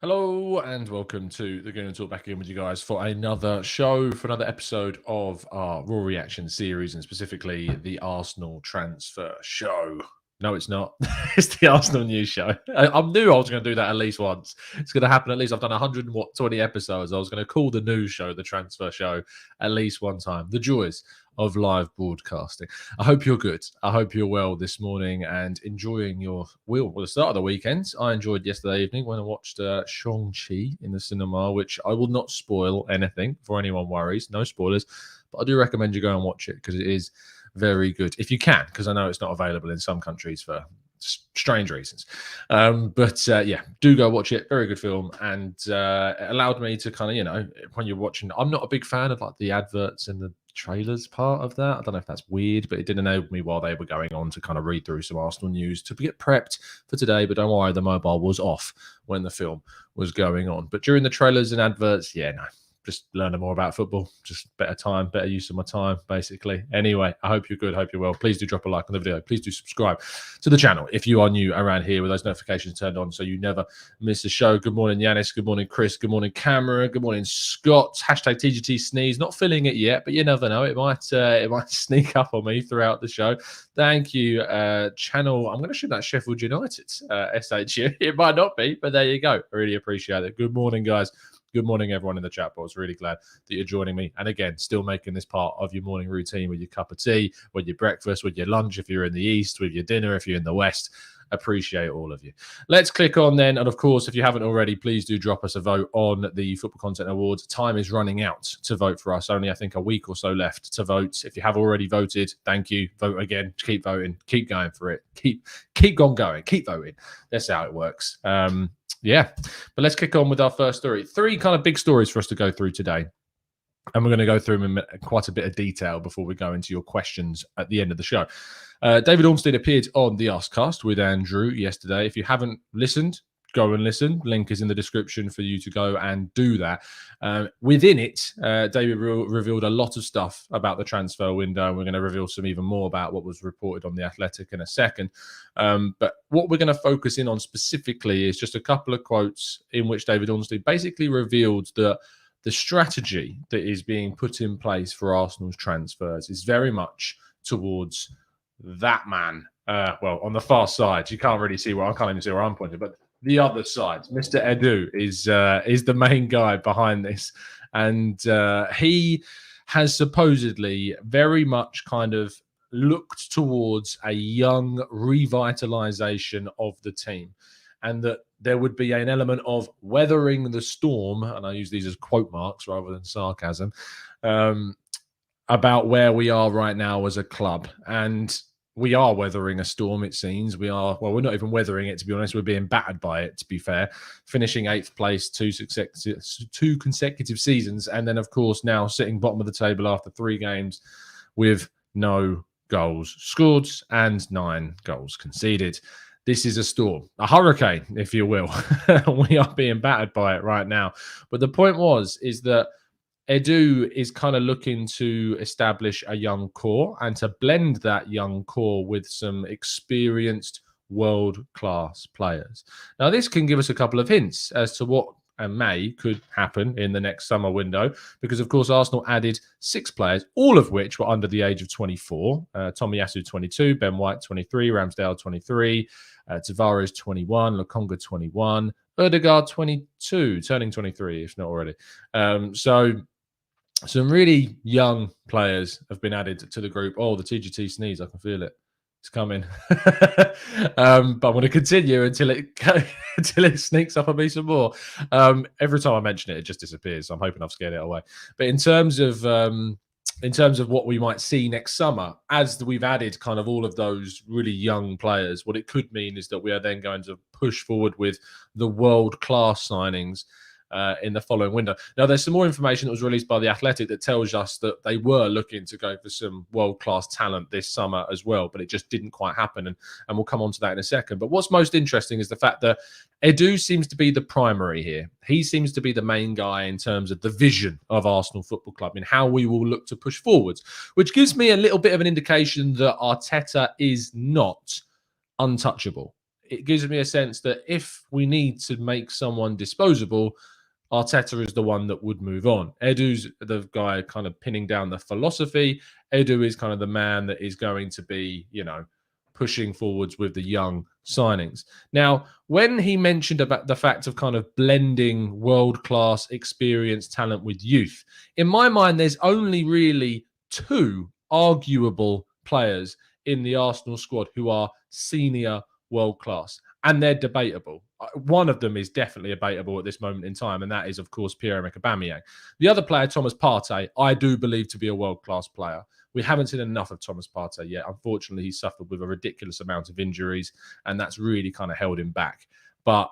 Hello and welcome to the Goon and Talk back in with you guys for another show, for another episode of our Raw Reaction series, and specifically the Arsenal transfer show. No, it's not. It's the Arsenal news show. I knew I was going to do that at least once. It's going to happen at least. I've done 120 episodes. I was going to call the news show the transfer show at least one time. The joys of live broadcasting. I hope you're good. I hope you're well this morning and enjoying the start of the weekend. I enjoyed yesterday evening when I watched Shang-Chi in the cinema, which I will not spoil anything for anyone worries. No spoilers. But I do recommend you go and watch it because it is very good if you can, because I know it's not available in some countries for strange reasons. Yeah, do go watch it. Very good film, and it allowed me to kind of, when you're watching, I'm not a big fan of like the adverts and the trailers part of that. I don't know if that's weird, but it did enable me while they were going on to kind of read through some Arsenal news to get prepped for today. But don't worry, the mobile was off when the film was going on. But during the trailers and adverts, just learning more about football, just better time, better use of my time, basically. Anyway, I hope you're good, hope you're well. Please do drop a like on the video. Please do subscribe to the channel if you are new around here with those notifications turned on so you never miss a show. Good morning, Yanis. Good morning, Chris. Good morning, Cameron. Good morning, Scott. Hashtag TGT sneeze. Not feeling it yet, but you never know. It might sneak up on me throughout the show. Thank you, channel. I'm going to shoot that Sheffield United SHU. It might not be, but there you go. I really appreciate it. Good morning, guys. Good morning, everyone in the chat box. Really glad that you're joining me. And again, still making this part of your morning routine with your cup of tea, with your breakfast, with your lunch if you're in the east, with your dinner if you're in the west. Appreciate all of you. Let's click on then. And of course, if you haven't already, please do drop us a vote on the Football Content Awards. Time is running out to vote for us. Only, I think, a week or so left to vote. If you have already voted, thank you. Vote again. Keep voting. Keep going for it. Keep on going. Keep voting. That's how it works. But let's kick on with our first story. Three kind of big stories for us to go through today. And we're going to go through them in quite a bit of detail before we go into your questions at the end of the show. David Ormstead appeared on the Arscast with Andrew yesterday. If you haven't listened, go and listen. Link is in the description for you to go and do that. Within it, David revealed a lot of stuff about the transfer window, and we're going to reveal some even more about what was reported on The Athletic in a second. But what we're going to focus in on specifically is just a couple of quotes in which David Ormstead basically revealed that the strategy that is being put in place for Arsenal's transfers is very much towards that man. On the far side, you can't really see where I can't even see where I'm pointing, but the other side, Mr. Edu is the main guy behind this, and he has supposedly very much kind of looked towards a young revitalization of the team, and that there would be an element of weathering the storm, and I use these as quote marks rather than sarcasm, about where we are right now as a club. And we are weathering a storm, it seems. We're not even weathering it, to be honest. We're being battered by it, to be fair. Finishing 8th place, two consecutive seasons, and then, of course, now sitting bottom of the table after 3 games with no goals scored and 9 goals conceded. This is a storm, a hurricane, if you will. We are being battered by it right now. But the point is that Edu is kind of looking to establish a young core and to blend that young core with some experienced world-class players. Now, this can give us a couple of hints as to what could happen in the next summer window, because, of course, Arsenal added 6 players, all of which were under the age of 24. Tomiyasu, 22, Ben White, 23, Ramsdale, 23, Tavares, 21, Lokonga, 21, Ødegaard, 22, turning 23, if not already. So some really young players have been added to the group. Oh, the TGT sneeze, I can feel it. It's coming. But I'm going to continue until it sneaks up on me some more. Every time I mention it, it just disappears. So I'm hoping I've scared it away. But in terms of what we might see next summer, as we've added kind of all of those really young players, what it could mean is that we are then going to push forward with the world-class signings in the following window. Now, there's some more information that was released by The Athletic that tells us that they were looking to go for some world-class talent this summer as well, but it just didn't quite happen, and we'll come on to that in a second. But what's most interesting is the fact that Edu seems to be the primary here. He seems to be the main guy in terms of the vision of Arsenal Football Club and how we will look to push forwards, which gives me a little bit of an indication that Arteta is not untouchable. it gives me a sense that if we need to make someone disposable, Arteta is the one that would move on. Edu's the guy kind of pinning down the philosophy. Edu is kind of the man that is going to be, pushing forwards with the young signings. Now, when he mentioned about the fact of kind of blending world-class experienced talent with youth, in my mind, there's only really two arguable players in the Arsenal squad who are senior world-class, and they're debatable. One of them is definitely debatable at this moment in time, and that is, of course, Pierre-Emerick Aubameyang. The other player, Thomas Partey, I do believe to be a world-class player. We haven't seen enough of Thomas Partey yet. Unfortunately, he suffered with a ridiculous amount of injuries, and that's really kind of held him back. But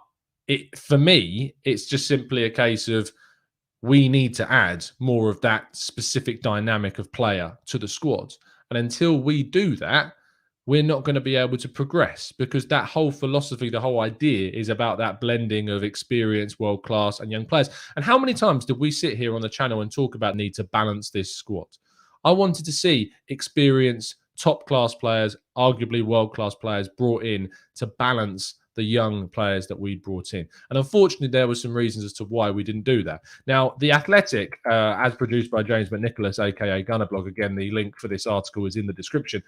for me, it's just simply a case of we need to add more of that specific dynamic of player to the squad. And until we do that, we're not going to be able to progress, because that whole philosophy, the whole idea is about that blending of experience, world-class and young players. And how many times did we sit here on the channel and talk about need to balance this squad? I wanted to see experienced, top-class players, arguably world-class players brought in to balance the young players that we brought in. And unfortunately, there were some reasons as to why we didn't do that. Now, The Athletic, as produced by James McNicholas, aka Gunnerblog, again, the link for this article is in the description,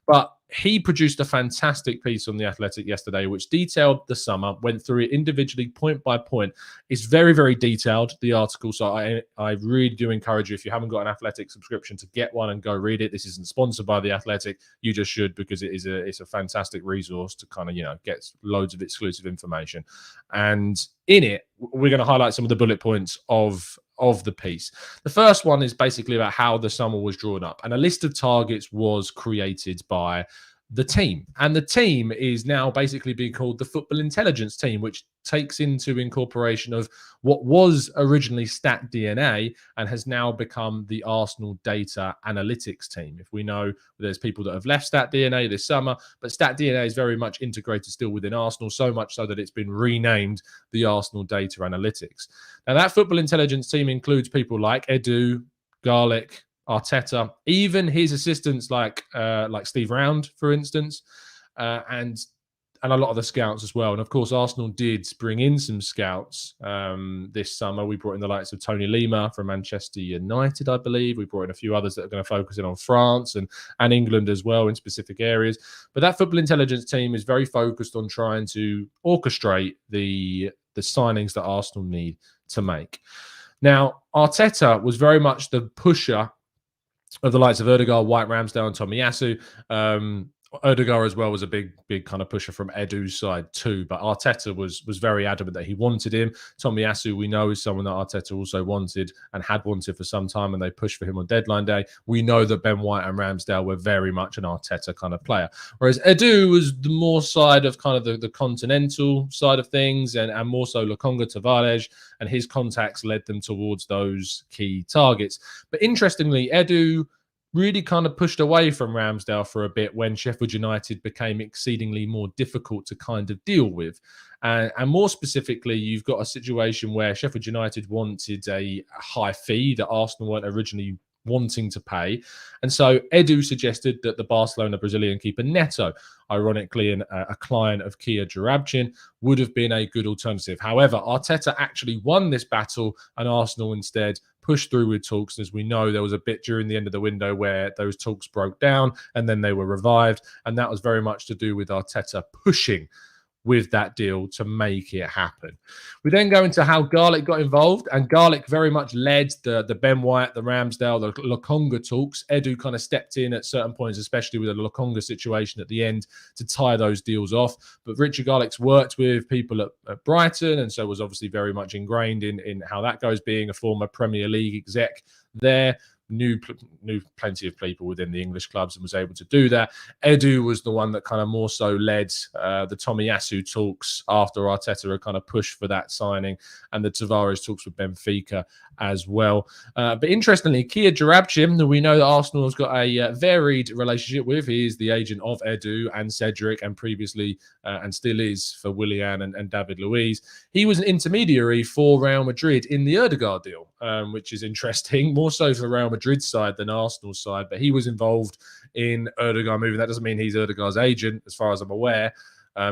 but he produced a fantastic piece on The Athletic yesterday, which detailed the summer, went through it individually, point by point. It's very, very detailed, the article. So I really do encourage you, if you haven't got an Athletic subscription, to get one and go read it. This isn't sponsored by The Athletic. You just should, because it's a fantastic resource to kind of, get loads of exclusive information. And in it, we're going to highlight some of the bullet points of the piece. The first one is basically about how the summer was drawn up, and a list of targets was created by the team. And the team is now basically being called the Football Intelligence Team, which takes into incorporation of what was originally Stat DNA and has now become the Arsenal Data Analytics Team. If we know there's people that have left Stat DNA this summer, but Stat DNA is very much integrated still within Arsenal, so much so that it's been renamed the Arsenal Data Analytics. Now, that Football Intelligence Team includes people like Edu, Garlick, Arteta, even his assistants like Steve Round, for instance, and a lot of the scouts as well. And of course, Arsenal did bring in some scouts this summer. We brought in the likes of Tony Lima from Manchester United, I believe. We brought in a few others that are going to focus in on France and England as well in specific areas. But that Football Intelligence Team is very focused on trying to orchestrate the signings that Arsenal need to make. Now, Arteta was very much the pusher of the likes of Ødegaard, White, Ramsdale, and Tomiyasu. Ødegaard as well was a big kind of pusher from Edu's side too, but Arteta was very adamant that he wanted him. Tomiyasu, we know, is someone that Arteta also wanted and had wanted for some time, and they pushed for him on deadline day. We know that Ben White and Ramsdale were very much an Arteta kind of player, whereas Edu was the more side of kind of the continental side of things, and more so Lokonga Tavares, and his contacts led them towards those key targets. But interestingly, Edu really kind of pushed away from Ramsdale for a bit when Sheffield United became exceedingly more difficult to kind of deal with. And more specifically, you've got a situation where Sheffield United wanted a high fee that Arsenal weren't originally wanting to pay. And so Edu suggested that the Barcelona Brazilian keeper Neto, ironically a client of Kia Joorabchian, would have been a good alternative. However, Arteta actually won this battle, and Arsenal instead pushed through with talks. As we know, there was a bit during the end of the window where those talks broke down and then they were revived. And that was very much to do with Arteta pushing with that deal to make it happen. We then go into how Garlick got involved, and Garlick very much led the Ben White, the Ramsdale, the Lokonga talks. Edu kind of stepped in at certain points, especially with the Lokonga situation at the end, to tie those deals off. But Richard Garlick's worked with people at Brighton, and so was obviously very much ingrained in how that goes, being a former Premier League exec there. Knew plenty of people within the English clubs and was able to do that. Edu was the one that kind of more so led the Tomiyasu talks after Arteta had kind of pushed for that signing, and the Tavares talks with Benfica as well. But interestingly, Kia Joorabchian, who we know that Arsenal has got a varied relationship with, he is the agent of Edu and Cedric, and previously and still is for Willian and David Luiz. He was an intermediary for Real Madrid in the Ødegaard deal, which is interesting, more so for Real Madrid's side than Arsenal's side, but he was involved in Ødegaard moving. That doesn't mean he's Ødegaard's agent, as far as I'm aware.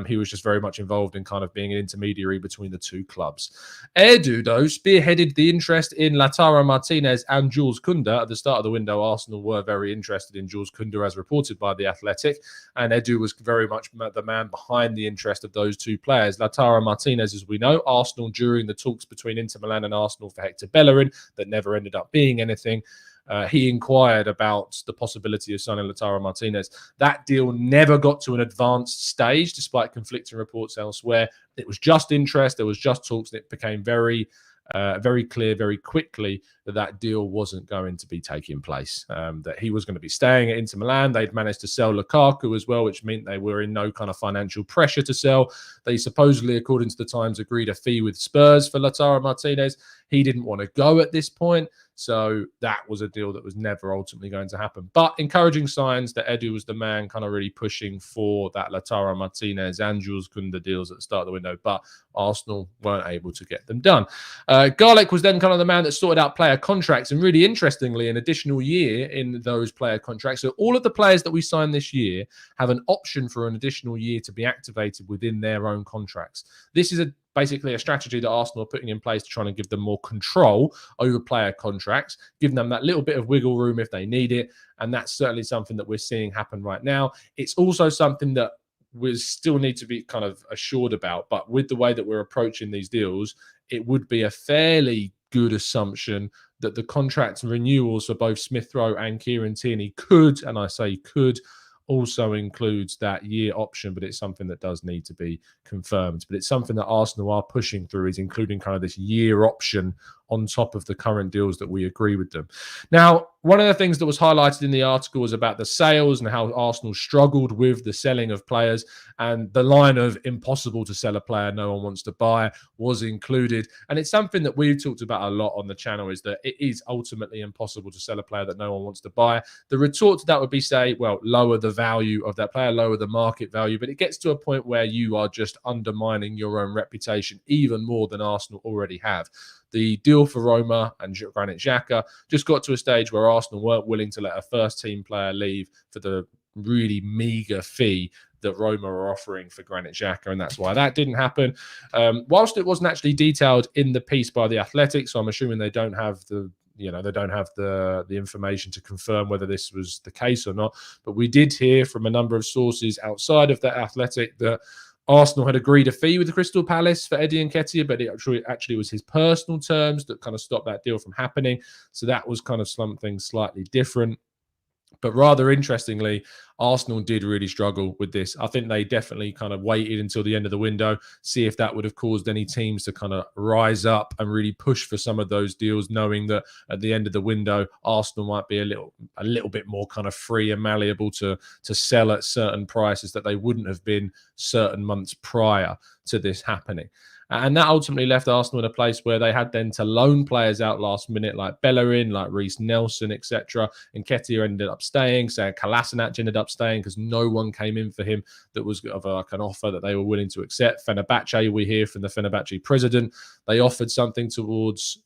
He was just very much involved in kind of being an intermediary between the two clubs. Edu, though, spearheaded the interest in Lautaro Martinez and Jules Koundé. At the start of the window, Arsenal were very interested in Jules Koundé, as reported by The Athletic, and Edu was very much the man behind the interest of those two players. Lautaro Martinez, as we know, Arsenal, during the talks between Inter Milan and Arsenal for Hector Bellerin that never ended up being anything, he inquired about the possibility of signing Lautaro Martinez. That deal never got to an advanced stage, despite conflicting reports elsewhere. It was just interest, there was just talks, and it became very clear very quickly that deal wasn't going to be taking place, that he was going to be staying at Inter Milan. They'd managed to sell Lukaku as well, which meant they were in no kind of financial pressure to sell. They supposedly, according to the Times, agreed a fee with Spurs for Lautaro Martinez. He didn't want to go at this point, so that was a deal that was never ultimately going to happen. But encouraging signs that Edu was the man kind of really pushing for that Lautaro Martinez and Jules Koundé deals at the start of the window, but Arsenal weren't able to get them done. Garlick was then kind of the man that sorted out player contracts, and really interestingly, an additional year in those player contracts. So all of the players that we signed this year have an option for an additional year to be activated within their own contracts. This is basically a strategy that Arsenal are putting in place to try and give them more control over player contracts, giving them that little bit of wiggle room if they need it. And that's certainly something that we're seeing happen right now. It's also something that we still need to be kind of assured about. But with the way that we're approaching these deals, it would be a fairly good assumption that the contract renewals for both Smith Rowe and Kieran Tierney could, and I say could, also includes that year option, but it's something that does need to be confirmed. But it's something that Arsenal are pushing through, is including kind of this year option on top of the current deals that we agree with them. Now, one of the things that was highlighted in the article was about the sales and how Arsenal struggled with the selling of players, and the line of impossible to sell a player no one wants to buy was included. And it's something that we've talked about a lot on the channel, is that it is ultimately impossible to sell a player that no one wants to buy. The retort to that would be, say, well, lower the value of that player, lower the market value, but it gets to a point where you are just undermining your own reputation even more than Arsenal already have. The deal for Roma and Granit Xhaka just got to a stage where Arsenal weren't willing to let a first-team player leave for the really meagre fee that Roma are offering for Granit Xhaka, and that's why that didn't happen. Whilst it wasn't actually detailed in the piece by The Athletic, so I'm assuming they don't have the information to confirm whether this was the case or not. But we did hear from a number of sources outside of The Athletic that Arsenal had agreed a fee with Crystal Palace for Eddie Nketiah, but it actually was his personal terms that kind of stopped that deal from happening. So that was kind of something slightly different. But rather interestingly, Arsenal did really struggle with this. I think they definitely kind of waited until the end of the window, see if that would have caused any teams to kind of rise up and really push for some of those deals, knowing that at the end of the window, Arsenal might be a little bit more kind of free and malleable to sell at certain prices that they wouldn't have been certain months prior to this happening. And that ultimately left Arsenal in a place where they had then to loan players out last minute, like Bellerin, like Reece Nelson, etc. And Nketiah ended up staying. So Kolasinac ended up staying because no one came in for him that was of like an offer that they were willing to accept. Fenerbahce, we hear from the Fenerbahce president, they offered something towards,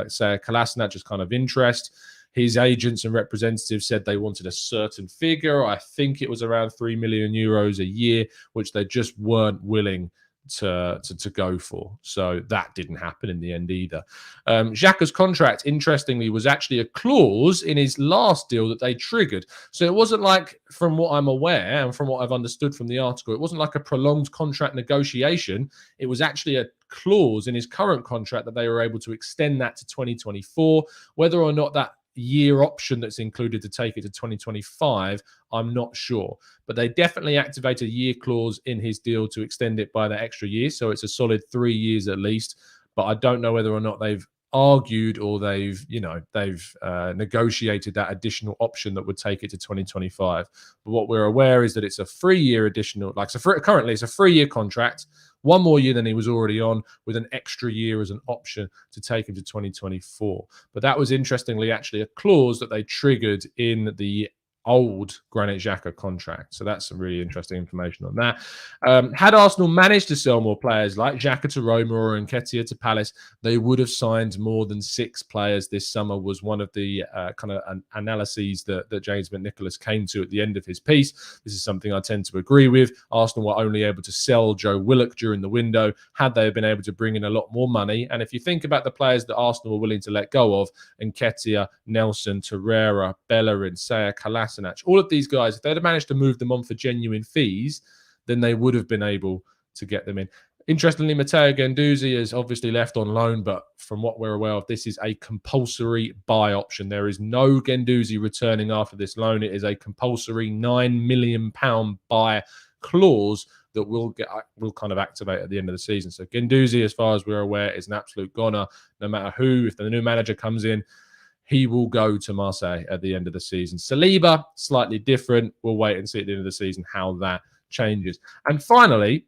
say, Kolasinac, just kind of interest. His agents and representatives said they wanted a certain figure. I think it was around 3 million euros a year, which they just weren't willing to go for. So that didn't happen in the end either. Xhaka's contract, interestingly, was actually a clause in his last deal that they triggered. So it wasn't like, from what I'm aware and from what I've understood from the article, it wasn't like a prolonged contract negotiation. It was actually a clause in his current contract that they were able to extend that to 2024. Whether or not that year option that's included to take it to 2025, I'm not sure, but they definitely activated a year clause in his deal to extend it by the extra year, so it's a solid 3 years at least. But I don't know whether or not they've argued or they've negotiated that additional option that would take it to 2025. But what we're aware is that it's a 3-year additional, currently it's a 3-year contract, 1 more year than he was already on, with an extra year as an option to take him to 2024. But that was interestingly actually a clause that they triggered in the old Granit Xhaka contract. So that's some really interesting information on that. Had Arsenal managed to sell more players like Xhaka to Roma or Nketiah to Palace, they would have signed more than 6 players this summer, was one of the kind of analyses that James McNicholas came to at the end of his piece. This is something I tend to agree with. Arsenal were only able to sell Joe Willock during the window. Had they been able to bring in a lot more money, and if you think about the players that Arsenal were willing to let go of, Nketiah, Nelson, Torreira, Bellerin, Saya, Kolasinac, all of these guys, if they'd have managed to move them on for genuine fees, then they would have been able to get them in. Interestingly, Matteo Guendouzi is obviously left on loan, but from what we're aware of, this is a compulsory buy option. There is no Guendouzi returning after this loan. It is a compulsory £9 million buy clause that will kind of activate at the end of the season. So Guendouzi, as far as we're aware, is an absolute goner. No matter who, if the new manager comes in, he will go to Marseille at the end of the season. Saliba, slightly different. We'll wait and see at the end of the season how that changes. And finally,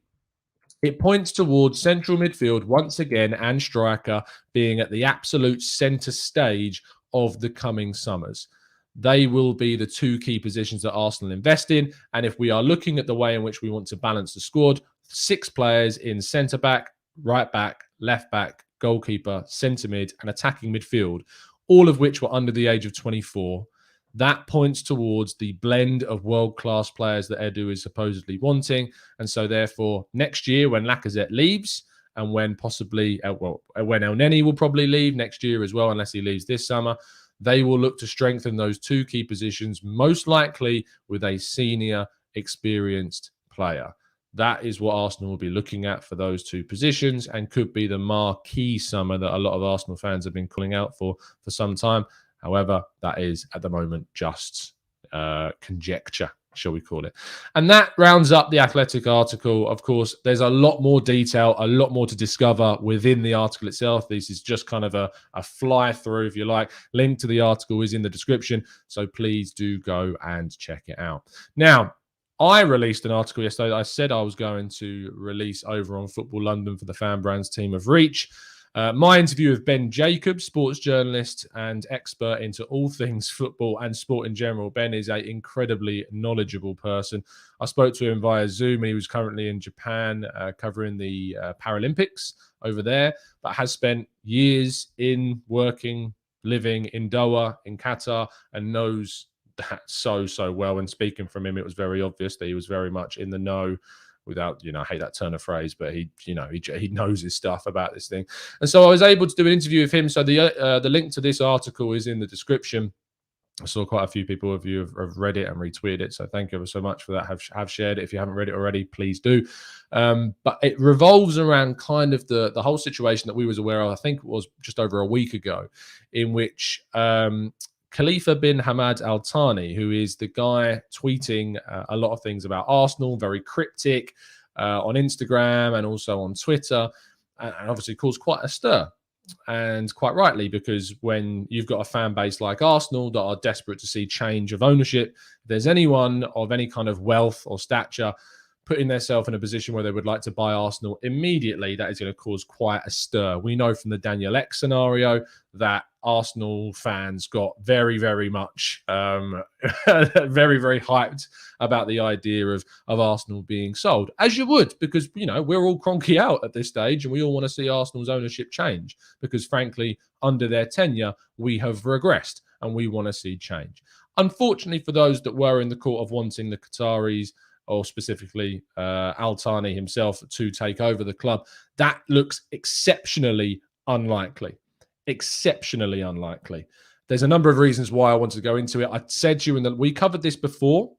it points towards central midfield once again and striker being at the absolute centre stage of the coming summers. They will be the 2 key positions that Arsenal invest in. And if we are looking at the way in which we want to balance the squad, 6 players in centre back, right back, left back, goalkeeper, centre mid, and attacking midfield, all of which were under the age of 24. That points towards the blend of world-class players that Edu is supposedly wanting. And so therefore, next year when Lacazette leaves, and when possibly, when El Neni will probably leave next year as well, unless he leaves this summer, they will look to strengthen those 2 key positions, most likely with a senior, experienced player. That is what Arsenal will be looking at for those 2 positions, and could be the marquee summer that a lot of Arsenal fans have been calling out for some time. However, that is at the moment just conjecture, shall we call it. And that rounds up the Athletic article. Of course, there's a lot more detail, a lot more to discover within the article itself. This is just kind of a fly through, if you like. Link to the article is in the description, so please do go and check it out. Now, I released an article yesterday that I said I was going to release over on Football London for the Fan Brands team of Reach. My interview with Ben Jacobs, sports journalist and expert into all things football and sport in general. Ben is an incredibly knowledgeable person. I spoke to him via Zoom. He was currently in Japan covering the Paralympics over there, but has spent years working, living in Doha, in Qatar, and knows that so well. And speaking from him, it was very obvious that he was very much in the know. Without, I hate that turn of phrase, but he knows his stuff about this thing. And so I was able to do an interview with him. So the link to this article is in the description. I saw quite a few people of you have read it and retweeted it. So thank you ever so much for that. Have shared it. If you haven't read it already, please do. But it revolves around kind of the whole situation that we was aware of, I think it was just over a week ago, in which Khalifa bin Hamad Al Thani, who is the guy tweeting a lot of things about Arsenal, very cryptic on Instagram and also on Twitter, and obviously caused quite a stir. And quite rightly, because when you've got a fan base like Arsenal that are desperate to see change of ownership, if there's anyone of any kind of wealth or stature putting themselves in a position where they would like to buy Arsenal immediately, that is going to cause quite a stir. We know from the Daniel Ek scenario that Arsenal fans got very, very much, very, very hyped about the idea of Arsenal being sold, as you would, because, we're all cronky out at this stage and we all want to see Arsenal's ownership change because, frankly, under their tenure, we have regressed and we want to see change. Unfortunately, for those that were in the court of wanting the Qataris, or specifically Al Thani himself, to take over the club, that looks exceptionally unlikely. Exceptionally unlikely. There's a number of reasons why I wanted to go into it. I said to you we covered this before,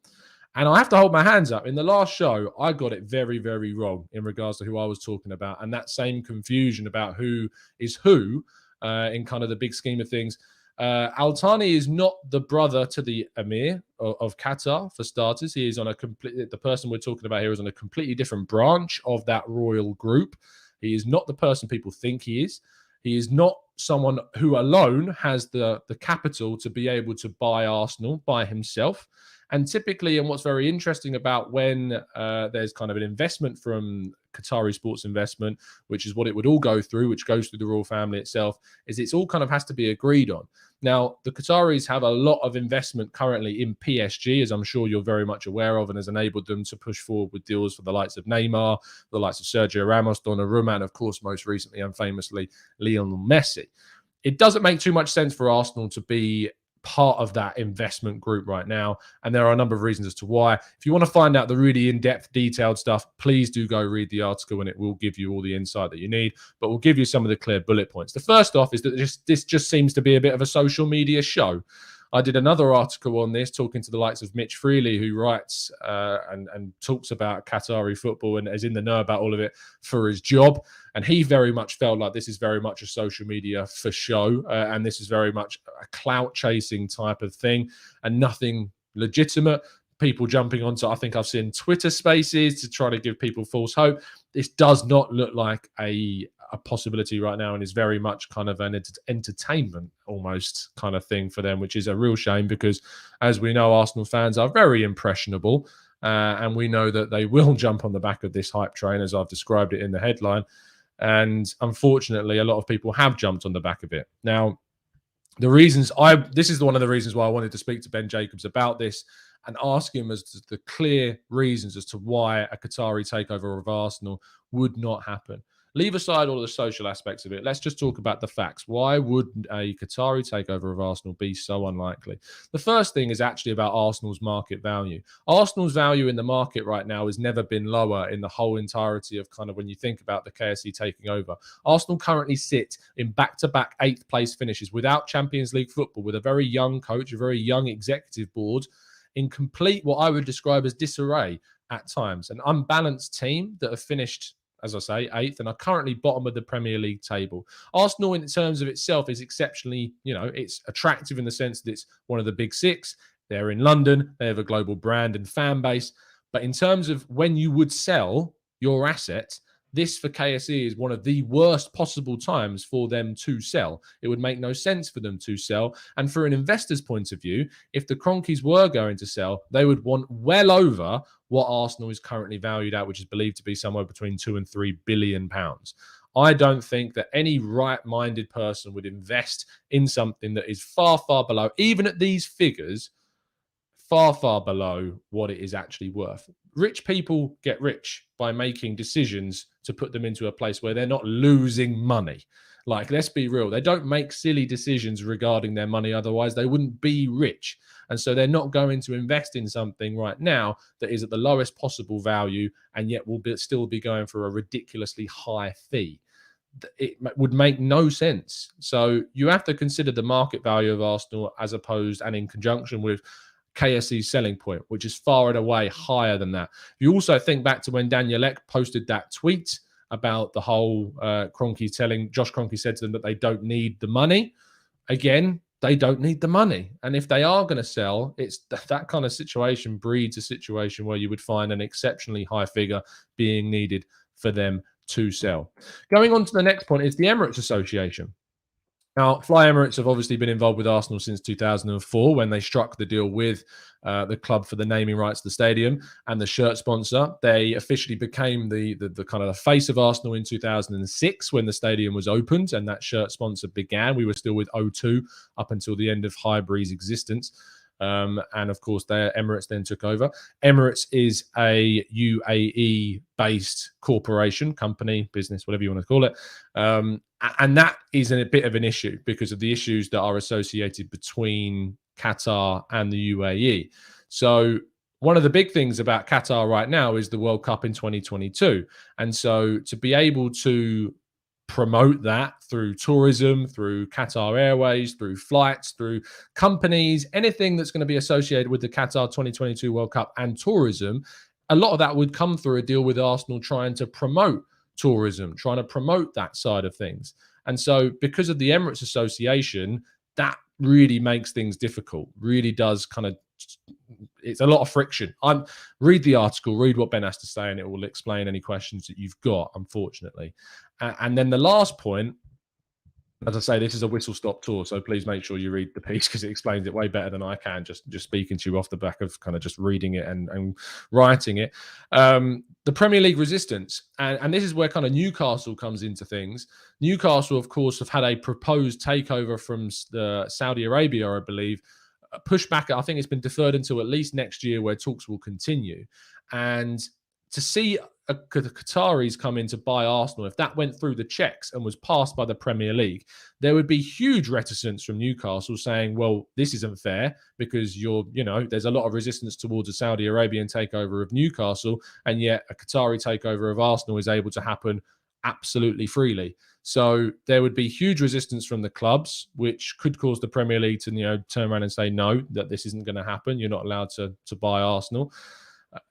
and I have to hold my hands up. In the last show, I got it very, very wrong in regards to who I was talking about, and that same confusion about who is who in kind of the big scheme of things. Al Thani is not the brother to the Emir of Qatar, for starters. He is the person we're talking about here is on a completely different branch of that royal group. He is not the person people think he is. He is not someone who alone has the capital to be able to buy Arsenal by himself. And typically, and what's very interesting about when there's kind of an investment from Qatari Sports Investment, which is what it would all go through, which goes through the royal family itself, is it's all kind of has to be agreed on. Now, the Qataris have a lot of investment currently in PSG, as I'm sure you're very much aware of, and has enabled them to push forward with deals for the likes of Neymar, the likes of Sergio Ramos, Donnarumma, and of course, most recently and famously, Lionel Messi. It doesn't make too much sense for Arsenal to be part of that investment group right now, and there are a number of reasons as to why. If you want to find out the really in-depth, detailed stuff, please do go read the article, and it will give you all the insight that you need, but we'll give you some of the clear bullet points. The first off is that this just seems to be a bit of a social media show. I did another article on this, talking to the likes of Mitch Freely, who writes and talks about Qatari football and is in the know about all of it for his job. And he very much felt like this is very much a social media for show, and this is very much a clout chasing type of thing and nothing legitimate. People jumping onto, I think I've seen Twitter spaces to try to give people false hope. This does not look like a possibility right now, and is very much kind of an entertainment almost kind of thing for them, which is a real shame because, as we know, Arsenal fans are very impressionable, and we know that they will jump on the back of this hype train, as I've described it in the headline. And unfortunately, a lot of people have jumped on the back of it. Now, this is one of the reasons why I wanted to speak to Ben Jacobs about this and ask him as to the clear reasons as to why a Qatari takeover of Arsenal would not happen. Leave aside all the social aspects of it. Let's just talk about the facts. Why would a Qatari takeover of Arsenal be so unlikely? The first thing is actually about Arsenal's market value. Arsenal's value in the market right now has never been lower in the whole entirety of kind of when you think about the KSE taking over. Arsenal currently sit in back-to-back 8th place finishes without Champions League football, with a very young coach, a very young executive board, in complete what I would describe as disarray at times. An unbalanced team that have finished, as I say, 8th and are currently bottom of the Premier League table. Arsenal, in terms of itself, is exceptionally, it's attractive in the sense that it's one of the big 6. They're in London. They have a global brand and fan base. But in terms of when you would sell your asset, this for KSE is one of the worst possible times for them to sell. It would make no sense for them to sell. And for an investor's point of view, if the Kroenkes were going to sell, they would want well over what Arsenal is currently valued at, which is believed to be somewhere between 2 and 3 billion pounds. I don't think that any right-minded person would invest in something that is far, far below, even at these figures, far, far below what it is actually worth. Rich people get rich by making decisions to put them into a place where they're not losing money. Like, let's be real. They don't make silly decisions regarding their money. Otherwise, they wouldn't be rich. And so they're not going to invest in something right now that is at the lowest possible value and yet will still be going for a ridiculously high fee. It would make no sense. So you have to consider the market value of Arsenal as opposed and in conjunction with KSE's selling point, which is far and away higher than that. You also think back to when Daniel Ek posted that tweet about the whole Kroenke telling, Josh Kroenke said to them that they don't need the money. Again, they don't need the money. And if they are going to sell, it's that kind of situation breeds a situation where you would find an exceptionally high figure being needed for them to sell. Going on to the next point is the Emirates Association. Now, Fly Emirates have obviously been involved with Arsenal since 2004 when they struck the deal with the club for the naming rights to the stadium and the shirt sponsor. They officially became the kind of the face of Arsenal in 2006 when the stadium was opened and that shirt sponsor began. We were still with O2 up until the end of Highbury's existence. And of course, Emirates then took over. Emirates is a UAE-based corporation, company, business, whatever you want to call it. And that is a bit of an issue because of the issues that are associated between Qatar and the UAE. So one of the big things about Qatar right now is the World Cup in 2022. And so to be able to promote that through tourism, through Qatar Airways, through flights, through companies, anything that's going to be associated with the Qatar 2022 World Cup and tourism, a lot of that would come through a deal with Arsenal trying to promote tourism, trying to promote that side of things. And so because of the Emirates Association, that really makes things difficult, really does kind of, it's a lot of friction. Read the article, read what Ben has to say, and it will explain any questions that you've got, unfortunately. And then the last point As I say, this is a whistle-stop tour, so please make sure you read the piece because it explains it way better than I can, just speaking to you off the back of kind of just reading it and writing it. The Premier League resistance, and this is where kind of Newcastle comes into things. Newcastle, of course, have had a proposed takeover from Saudi Arabia, I believe, pushed back. I think it's been deferred until at least next year, where talks will continue. And to see the Qataris come in to buy Arsenal, if that went through the checks and was passed by the Premier League, there would be huge reticence from Newcastle saying, well, this isn't fair because there's a lot of resistance towards a Saudi Arabian takeover of Newcastle, and yet a Qatari takeover of Arsenal is able to happen absolutely freely. So there would be huge resistance from the clubs, which could cause the Premier League to turn around and say, no, that this isn't going to happen. You're not allowed to buy Arsenal.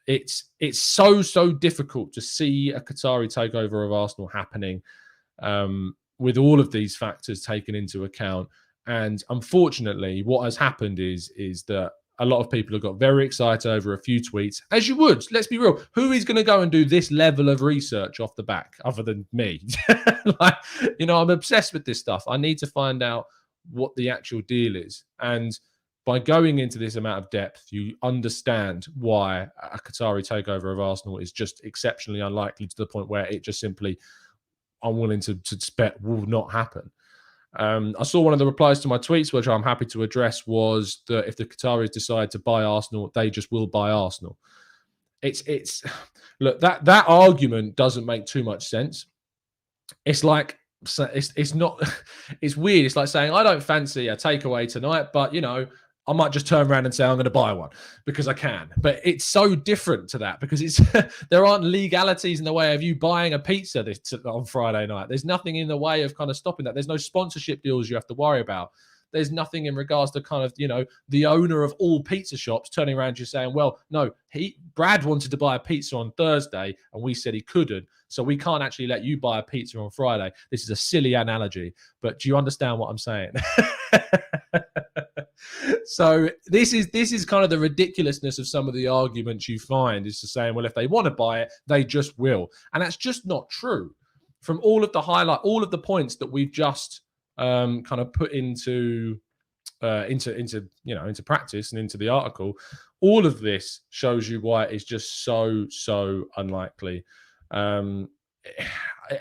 It's so difficult to see a Qatari takeover of Arsenal happening with all of these factors taken into account. And unfortunately, what has happened is that a lot of people have got very excited over a few tweets, as you would. Let's be real. Who is going to go and do this level of research off the back other than me? I'm obsessed with this stuff. I need to find out what the actual deal is. And by going into this amount of depth, you understand why a Qatari takeover of Arsenal is just exceptionally unlikely, to the point where it just simply, I'm willing to bet, will not happen. I saw one of the replies to my tweets, which I'm happy to address, was that if the Qataris decide to buy Arsenal, they just will buy Arsenal. It's look, that argument doesn't make too much sense. It's like, it's not, it's weird. It's like saying, I don't fancy a takeaway tonight, but I might just turn around and say I'm going to buy one because I can. But it's so different to that, because it's there aren't legalities in the way of you buying a pizza on Friday night. There's nothing in the way of kind of stopping that. There's no sponsorship deals you have to worry about. There's nothing in regards to kind of, the owner of all pizza shops turning around just saying, well, no, Brad wanted to buy a pizza on Thursday and we said he couldn't, so we can't actually let you buy a pizza on Friday. This is a silly analogy, but do you understand what I'm saying? So this is kind of the ridiculousness of some of the arguments you find, is to saying, well, if they want to buy it, they just will. And that's just not true. From all of the points that we've just kind of put into practice and into the article, all of this shows you why it's just so unlikely.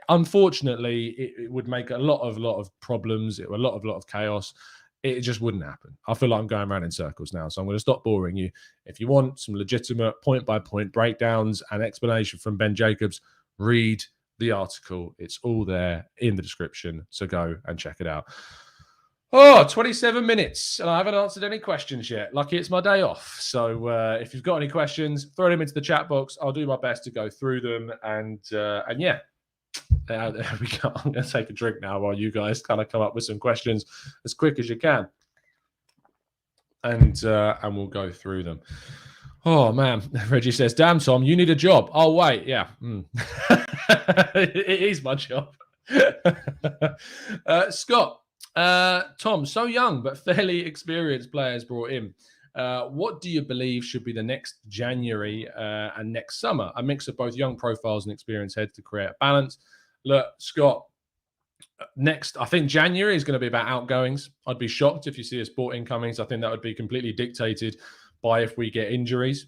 Unfortunately, it would make a lot of problems. A lot of chaos. It just wouldn't happen. I feel like I'm going around in circles now, so I'm going to stop boring you. If you want some legitimate point-by-point breakdowns and explanation from Ben Jacobs, read the article. It's all there in the description, so go and check it out. 27 minutes, and I haven't answered any questions yet. Lucky it's my day off. So if you've got any questions, throw them into the chat box. I'll do my best to go through them. And yeah, there we go. I'm going to take a drink now while you guys kind of come up with some questions as quick as you can. And we'll go through them. Oh, man. Reggie says, damn, Tom, you need a job. Oh, wait. Yeah. It is my job. Scott. Tom, so young but fairly experienced players brought in. What do you believe should be the next January and next summer? A mix of both young profiles and experienced heads to create a balance. Look, Scott, next, I think January is going to be about outgoings. I'd be shocked if you see us bought incomings. I think that would be completely dictated by if we get injuries.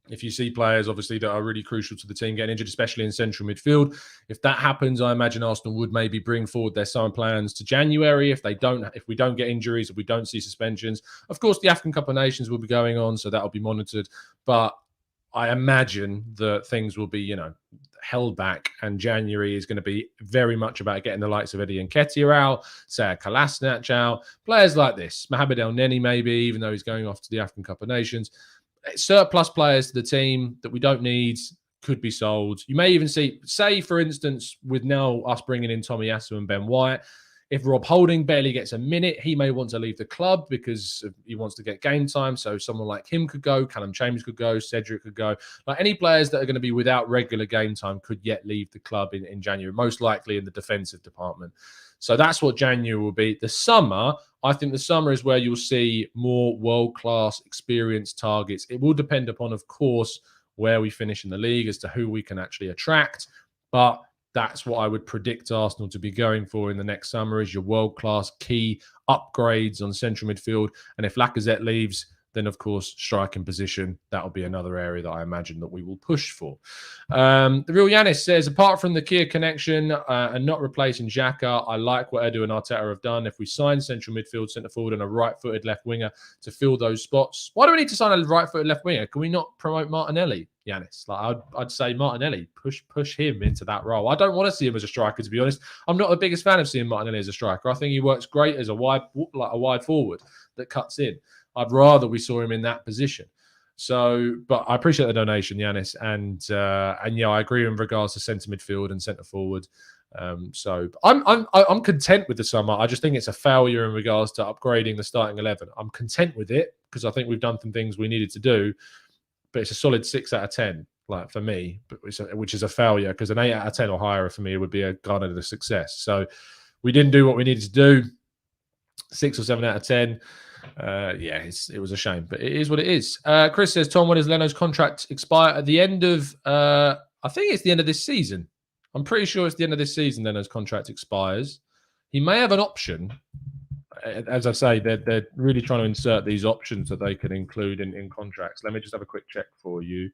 If you see players, obviously, that are really crucial to the team getting injured, especially in central midfield, if that happens, I imagine Arsenal would maybe bring forward their summer plans to January. If we don't get injuries, if we don't see suspensions, of course, the African Cup of Nations will be going on, so that will be monitored. But I imagine that things will be, held back, and January is going to be very much about getting the likes of Eddie Nketiah out, Sead Kolasinac out, players like this, Mohamed El Neni maybe, even though he's going off to the African Cup of Nations. Surplus players to the team that we don't need could be sold. You may even see, say, for instance, with now us bringing in Tomiyasu and Ben White, if Rob Holding barely gets a minute, he may want to leave the club because he wants to get game time. So someone like him could go, Callum Chambers could go, Cedric could go. Like any players that are going to be without regular game time could yet leave the club in January, most likely in the defensive department. So that's what January will be. The summer, I think the summer is where you'll see more world-class experienced targets. It will depend upon, of course, where we finish in the league as to who we can actually attract. But That's what I would predict Arsenal to be going for in the next summer, is your world-class key upgrades on central midfield. And if Lacazette leaves, then of course striking position, that'll be another area that I imagine that we will push for. The real Yanis says, apart from the Kia connection and not replacing Xhaka, I like what Edu and Arteta have done. If we sign central midfield, centre forward, and a right-footed left winger to fill those spots, why do we need to sign a right-footed left winger? Can we not promote Martinelli, Yanis? Like I'd say Martinelli, push him into that role. I don't want to see him as a striker, to be honest. I'm not the biggest fan of seeing Martinelli as a striker. I think he works great as a wide forward that cuts in. I'd rather we saw him in that position. So, but I appreciate the donation, Yanis, and yeah, I agree in regards to centre midfield and centre forward. So I'm content with the summer. I just think it's a failure in regards to upgrading the starting 11. I'm content with it because I think we've done some things we needed to do, but it's a solid 6 out of 10, like for me, which is a failure, because an 8 out of 10 or higher for me would be a garnered a success. So we didn't do what we needed to do. 6 or 7 out of 10. Yeah, it was a shame, but it is what it is. Chris says, Tom, when does Leno's contract expire? At the end of, I think it's the end of this season. I'm pretty sure it's the end of this season Leno's contract expires. He may have an option. As I say, they're really trying to insert these options that they can include in contracts. Let me just have a quick check for you.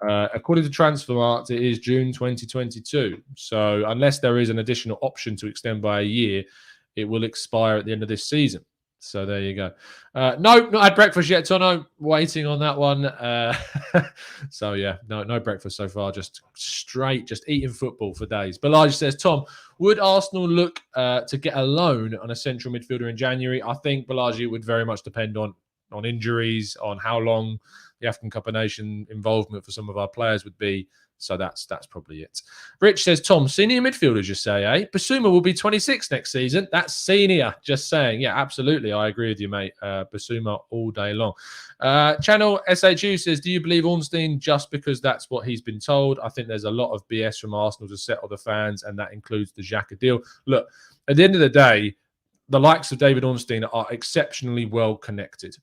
According to Transfermarkt, it is June 2022. So unless there is an additional option to extend by a year, it will expire at the end of this season. So there you go. No, not had breakfast yet, Tono. Waiting on that one. So yeah, no breakfast so far. Just eating football for days. Balaj says, Tom, would Arsenal look to get a loan on a central midfielder in January? I think, Balaj, it would very much depend on injuries, on how long the African Cup of Nations involvement for some of our players would be. So that's probably it. Rich says, Tom, senior midfielders, you say, eh? Basuma will be 26 next season. That's senior, just saying. Yeah, absolutely. I agree with you, mate. Basuma all day long. Channel SHU says, do you believe Ornstein just because that's what he's been told? I think there's a lot of BS from Arsenal to settle the fans, and that includes the Xhaka deal. Look, at the end of the day, the likes of David Ornstein are exceptionally well connected.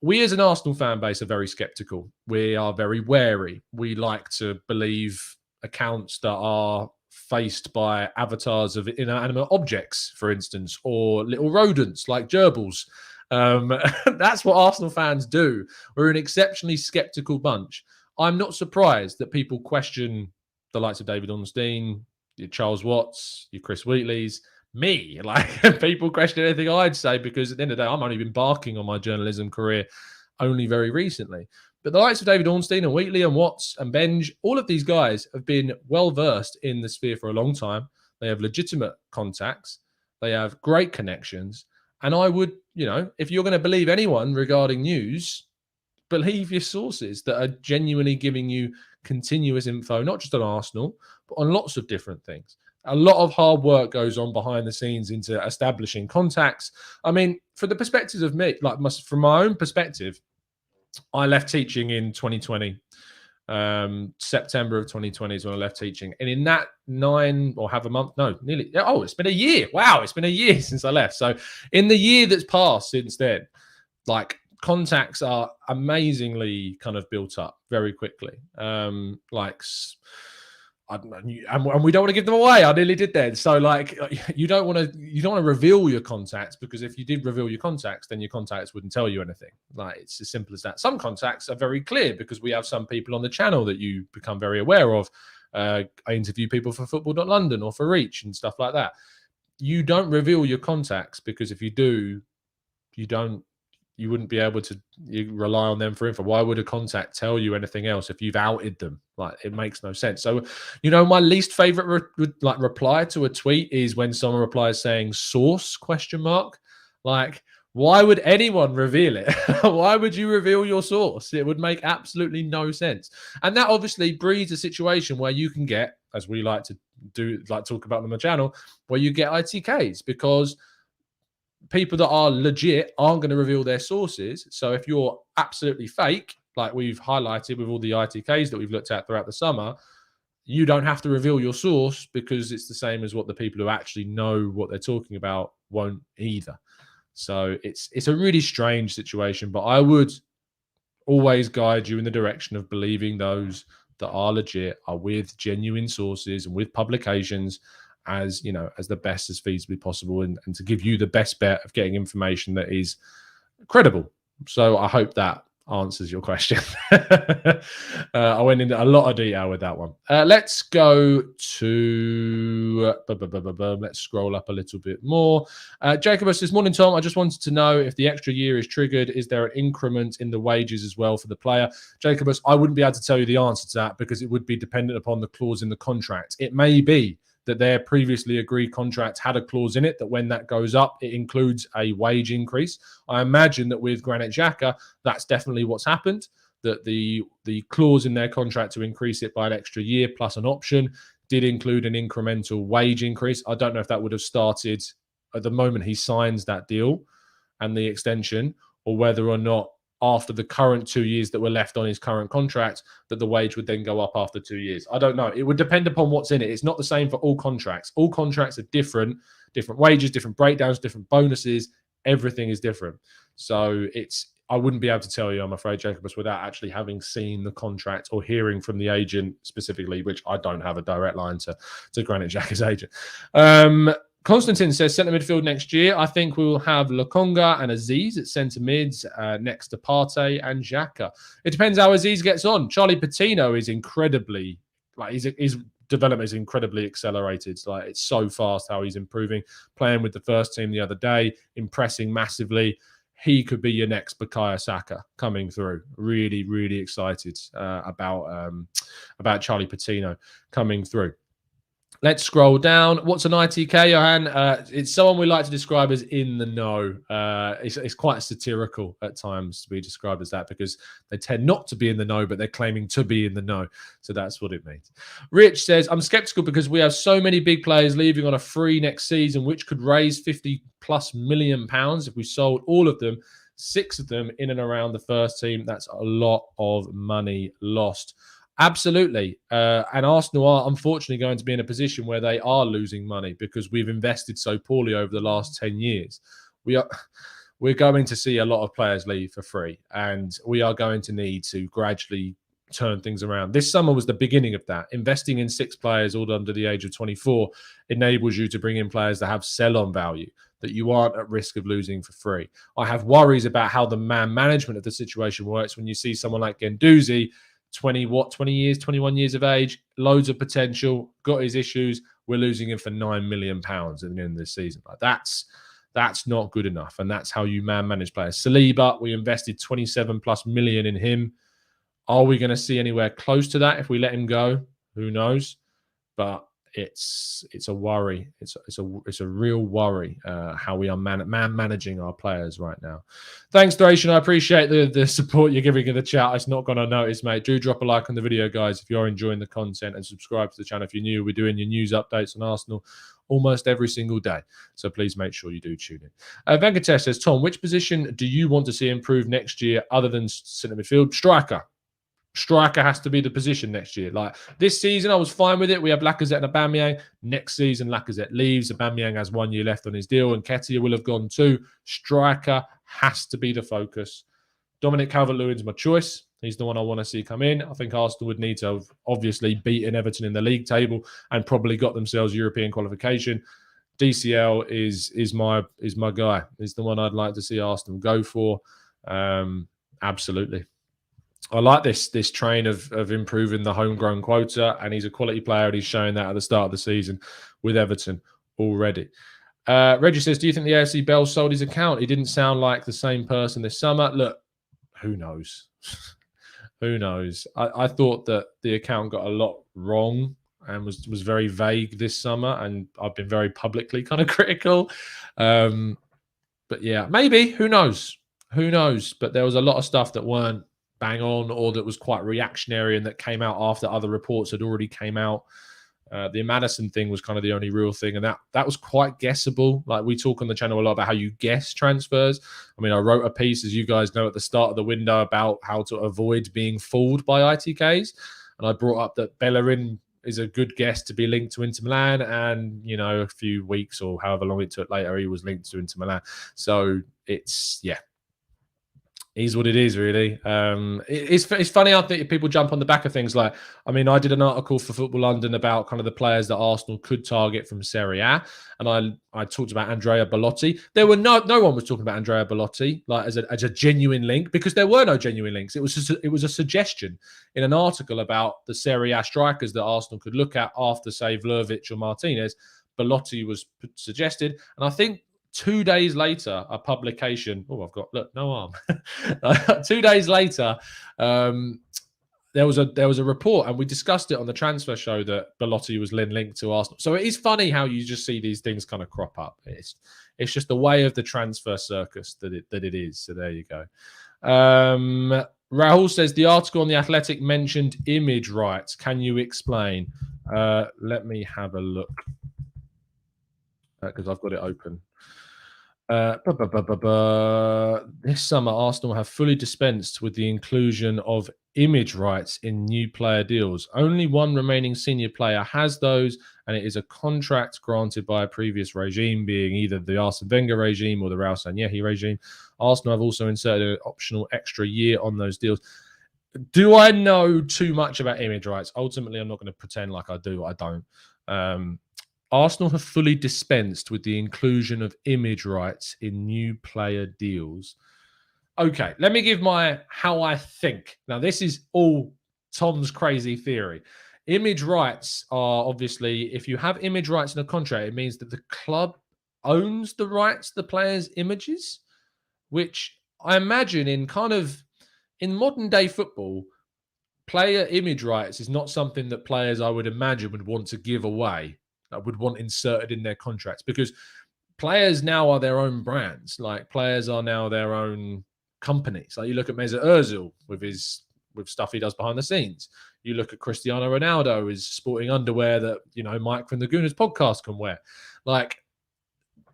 We as an Arsenal fan base are very sceptical. We are very wary. We like to believe accounts that are faced by avatars of inanimate objects, for instance, or little rodents like gerbils. That's what Arsenal fans do. We're an exceptionally sceptical bunch. I'm not surprised that people question the likes of David Ornstein, your Charles Watts, your Chris Wheatleys, me. Like, people question anything I'd say, because at the end of the day, I'm only embarking on my journalism career only very recently. But the likes of David Ornstein and Wheatley and Watts and Benj, all of these guys have been well versed in the sphere for a long time. They have legitimate contacts. They have great connections. And I would, if you're going to believe anyone regarding news, believe your sources that are genuinely giving you continuous info, not just on Arsenal, but on lots of different things. A lot of hard work goes on behind the scenes into establishing contacts. I mean, from the perspectives of me, from my own perspective, I left teaching in 2020. September of 2020 is when I left teaching. And in that it's been a year. Wow, it's been a year since I left. So in the year that's passed since then, contacts are amazingly kind of built up very quickly. I don't know, and we don't want to give them away. I nearly did then. So you don't want to reveal your contacts, because if you did reveal your contacts, then your contacts wouldn't tell you anything. It's as simple as that. Some contacts are very clear because we have some people on the channel that you become very aware of. I interview people for Football.London or for Reach and stuff like that. You don't reveal your contacts, because if you do, you wouldn't be able to rely on them for info. Why would a contact tell you anything else if you've outed them? It makes no sense. So, my least favorite reply to a tweet is when someone replies saying source ? Why would anyone reveal it? Why would you reveal your source? It would make absolutely no sense. And that obviously breeds a situation where you can get, as we like to do, talk about on the channel, where you get ITKs, because people that are legit aren't going to reveal their sources. So if you're absolutely fake, like we've highlighted with all the ITKs that we've looked at throughout the summer, you don't have to reveal your source, because it's the same as what the people who actually know what they're talking about won't either. So it's a really strange situation, but I would always guide you in the direction of believing those that are legit, are with genuine sources and with publications as, you know, as the best as feasibly possible, and to give you the best bet of getting information that is credible. So I hope that answers your question. I went into a lot of detail with that one. Let's go to let's scroll up a little bit more. Jacobus says, morning Tom, I just wanted to know if the extra year is triggered, is there an increment in the wages as well for the player? Jacobus, I wouldn't be able to tell you the answer to that because it would be dependent upon the clause in the contract. It may be that their previously agreed contract had a clause in it that when that goes up, it includes a wage increase. I imagine that with Granit Xhaka, that's definitely what's happened, that the clause in their contract to increase it by an extra year plus an option did include an incremental wage increase. I don't know if that would have started at the moment he signs that deal and the extension, or whether or not after the current 2 years that were left on his current contract, that the wage would then go up after 2 years. I don't know. It would depend upon what's in it. It's not the same for all contracts. All contracts are different wages, different breakdowns, different bonuses. Everything is different. So I wouldn't be able to tell you, I'm afraid, Jacobus, without actually having seen the contract or hearing from the agent specifically, which I don't have a direct line to Granit Xhaka's agent. Constantine says centre midfield next year. I think we will have Lokonga and Aziz at centre mids next to Partey and Xhaka. It depends how Aziz gets on. Charlie Patino is incredibly, his development is incredibly accelerated. It's so fast how he's improving. Playing with the first team the other day, impressing massively. He could be your next Bukayo Saka coming through. Really, really excited about Charlie Patino coming through. Let's scroll down. What's an ITK, Johan? It's someone we like to describe as in the know. It's quite satirical at times to be described as that because they tend not to be in the know, but they're claiming to be in the know. So that's what it means. Rich says, I'm skeptical because we have so many big players leaving on a free next season, which could raise 50+ million pounds if we sold all of them, 6 of them in and around the first team. That's a lot of money lost. Absolutely. And Arsenal are unfortunately going to be in a position where they are losing money because we've invested so poorly over the last 10 years. We're going to see a lot of players leave for free, and we are going to need to gradually turn things around. This summer was the beginning of that. Investing in 6 players all under the age of 24 enables you to bring in players that have sell-on value, that you aren't at risk of losing for free. I have worries about how the man management of the situation works when you see someone like Guendouzi, 21 years of age, loads of potential, got his issues. We're losing him for £9 million at the end of this season. That's not good enough. And that's how you manage players. Saliba, we invested 27+ million in him. Are we going to see anywhere close to that if we let him go? Who knows? But it's a worry. It's a real worry how we are managing our players right now. Thanks, Thracian. I appreciate the support you're giving in the chat. It's not gone unnoticed, mate. Do drop a like on the video, guys, if you're enjoying the content, and subscribe to the channel if you're new. We're doing your news updates on Arsenal almost every single day, so please make sure you do tune in. Venkatesh says, Tom, which position do you want to see improve next year other than centre midfield? Striker has to be the position next year. Like this season, I was fine with it. We have Lacazette and Aubameyang. Next season, Lacazette leaves. Aubameyang has 1 year left on his deal, and Nketiah will have gone too. Striker has to be the focus. Dominic Calvert-Lewin's my choice. He's the one I want to see come in. I think Arsenal would need to have obviously beaten Everton in the league table and probably got themselves European qualification. DCL is my guy. He's the one I'd like to see Arsenal go for. Absolutely. I like this train of improving the homegrown quota, and he's a quality player, and he's showing that at the start of the season with Everton already. Reggie says, do you think the AFC Bell sold his account? He didn't sound like the same person this summer. Look, who knows? Who knows? I thought that the account got a lot wrong and was very vague this summer, and I've been very publicly kind of critical. But yeah, maybe. Who knows? Who knows? But there was a lot of stuff that weren't bang on, or that was quite reactionary and that came out after other reports had already came out. The Madison thing was kind of the only real thing, and that was quite guessable. Like, we talk on the channel a lot about how you guess transfers. I mean, I wrote a piece, as you guys know, at the start of the window about how to avoid being fooled by ITKs, and I brought up that Bellerin is a good guess to be linked to Inter Milan, and a few weeks or however long it took later, he was linked to Inter Milan. So it's Is what it is, really. It's funny how people jump on the back of things. Like, I mean, I did an article for Football London about kind of the players that Arsenal could target from Serie A, and I talked about Andrea Bellotti. There were no one was talking about Andrea Bellotti like as a genuine link, because there were no genuine links. It was a suggestion in an article about the Serie A strikers that Arsenal could look at after, say, Vlahovic or Martinez. Bellotti was suggested, and I think 2 days later, a publication. Oh, I've got no arm. 2 days later, there was a report, and we discussed it on the transfer show that Bellotti was linked to Arsenal. So it is funny how you just see these things kind of crop up. It's just the way of the transfer circus that it is. So there you go. Rahul says the article on The Athletic mentioned image rights. Can you explain? Let me have a look because I've got it open. This summer, Arsenal have fully dispensed with the inclusion of image rights in new player deals. Only one remaining senior player has those, and it is a contract granted by a previous regime, being either the Arsene Wenger regime or the Raul Sanllehi regime. Arsenal have also inserted an optional extra year on those deals. Do I know too much about image rights? Ultimately, I'm not going to pretend like I do. I don't. Arsenal have fully dispensed with the inclusion of image rights in new player deals. Okay, let me give how I think. Now, this is all Tom's crazy theory. Image rights are obviously, if you have image rights in a contract, it means that the club owns the rights to the players' images, which I imagine in modern day football, player image rights is not something that players, I would imagine, would want to give away. Would want inserted in their contracts, because players now are their own brands. Like, players are now their own companies. Like, you look at Mesut Ozil with stuff he does behind the scenes. You look at Cristiano Ronaldo is sporting underwear that, Mike from the Gooners podcast can wear. Like,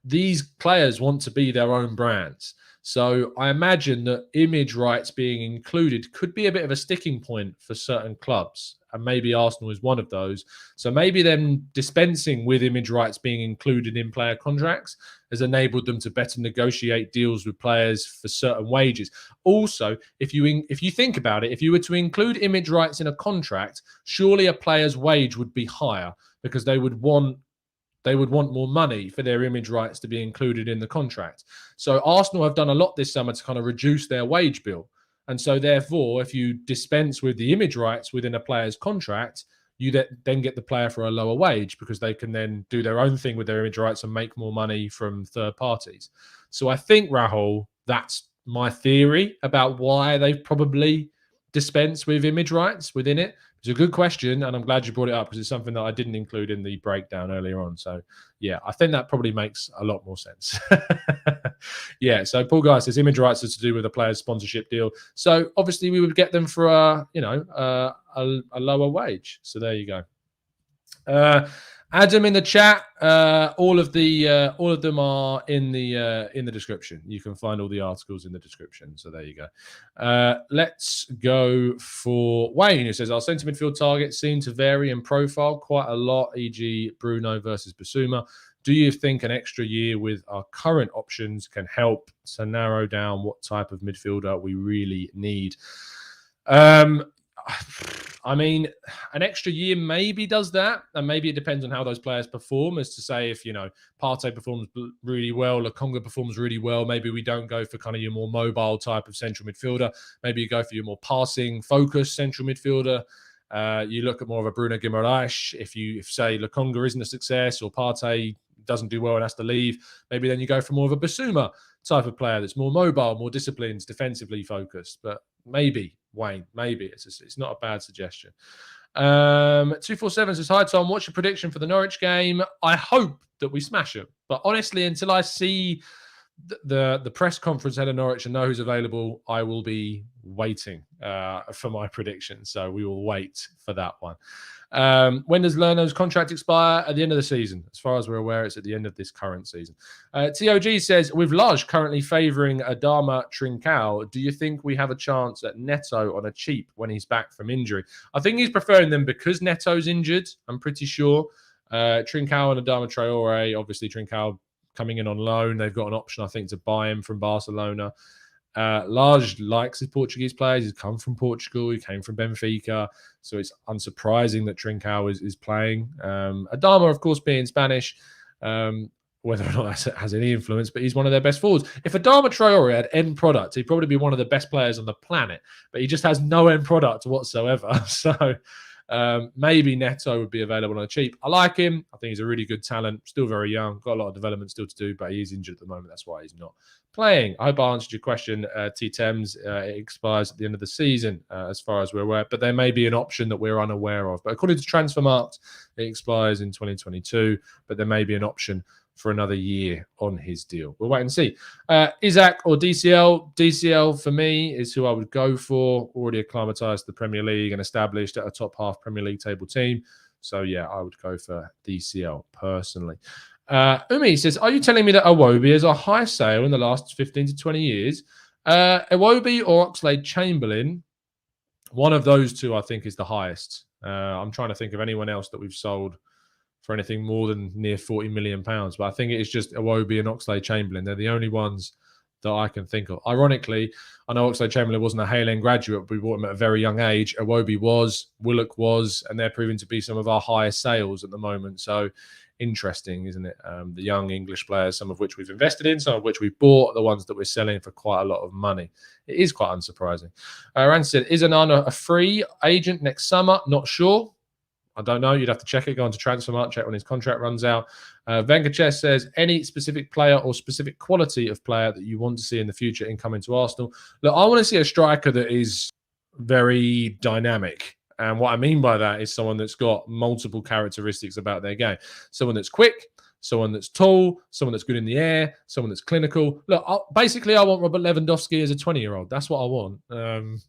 these players want to be their own brands. So I imagine that image rights being included could be a bit of a sticking point for certain clubs. And maybe Arsenal is one of those. So maybe them dispensing with image rights being included in player contracts has enabled them to better negotiate deals with players for certain wages. Also, if you think about it, if you were to include image rights in a contract, surely a player's wage would be higher, because they would want more money for their image rights to be included in the contract. So Arsenal have done a lot this summer to kind of reduce their wage bill. And so therefore, if you dispense with the image rights within a player's contract, you then get the player for a lower wage, because they can then do their own thing with their image rights and make more money from third parties. So I think, Rahul, that's my theory about why they've probably dispensed with image rights within it. It's a good question, and I'm glad you brought it up, because it's something that I didn't include in the breakdown earlier on. So, yeah, I think that probably makes a lot more sense. Yeah, so Paul Guy says image rights are to do with a player's sponsorship deal. So, obviously, we would get them for a lower wage. So, there you go. Adam in the chat, all of them are in the description. You can find all the articles in the description. So there you go. Let's go for Wayne, who says our centre midfield targets seem to vary in profile quite a lot, e.g. Bruno versus Basuma. Do you think an extra year with our current options can help to narrow down what type of midfielder we really need? I mean, an extra year maybe does that, and maybe it depends on how those players perform. As to say, if Partey performs really well, Lokonga performs really well, maybe we don't go for kind of your more mobile type of central midfielder. Maybe you go for your more passing focused central midfielder. You look at more of a Bruno Guimaraes. If say Lokonga isn't a success, or Partey doesn't do well and has to leave, maybe then you go for more of a Basuma type of player that's more mobile, more disciplined, defensively focused. But maybe, Wayne, maybe it's not a bad suggestion. 247 says, hi Tom, what's your prediction for the Norwich game? I hope that we smash them, but honestly, until I see the press conference head of Norwich and know who's available, I will be waiting for my prediction. So we will wait for that one. When does Lerno's contract expire? At the end of the season. As far as we're aware, it's at the end of this current season. TOG says, with Lage currently favouring Adama Trincao, do you think we have a chance at Neto on a cheap when he's back from injury? I think he's preferring them because Neto's injured, I'm pretty sure. Trincao and Adama Traore, obviously Trincao coming in on loan. They've got an option, I think, to buy him from Barcelona. Large likes his Portuguese players. He's come from Portugal. He came from Benfica. So it's unsurprising that Trincao is playing. Adama, of course, being Spanish, whether or not that has any influence, but he's one of their best forwards. If Adama Traore had end product, he'd probably be one of the best players on the planet, but he just has no end product whatsoever. So maybe Neto would be available on a cheap. I like him. I think he's a really good talent. Still very young. Got a lot of development still to do, but he's injured at the moment. That's why he's not playing. I hope I answered your question, T-Thames. It expires at the end of the season, as far as we're aware, but there may be an option that we're unaware of. But according to Transfermarkt, it expires in 2022, but there may be an option for another year on his deal. We'll wait and see. Isaac or DCL? DCL for me is who I would go for. Already acclimatized to the Premier League and established at a top half Premier League table team. So yeah, I would go for DCL personally. Umi says, are you telling me that Iwobi has a high sale in the last 15 to 20 years? Iwobi or Oxlade-Chamberlain? One of those two, I think, is the highest. I'm trying to think of anyone else that we've sold for anything more than near £40 million. But I think it is just Iwobi and Oxlade-Chamberlain. They're the only ones that I can think of. Ironically, I know Oxlade-Chamberlain wasn't a Hale End graduate, but we bought him at a very young age. Iwobi was, Willock was, and they're proving to be some of our highest sales at the moment. So interesting, isn't it? The young English players, some of which we've invested in, some of which we've bought, the ones that we're selling for quite a lot of money. It is quite unsurprising. Rand said, is Onana a free agent next summer? Not sure. I don't know. You'd have to check it. Go on to Transfermarkt, check when his contract runs out. Venkachesh says, any specific player or specific quality of player that you want to see in the future in coming to Arsenal? Look, I want to see a striker that is very dynamic. And what I mean by that is someone that's got multiple characteristics about their game. Someone that's quick, someone that's tall, someone that's good in the air, someone that's clinical. Look, basically, I want Robert Lewandowski as a 20-year-old. That's what I want.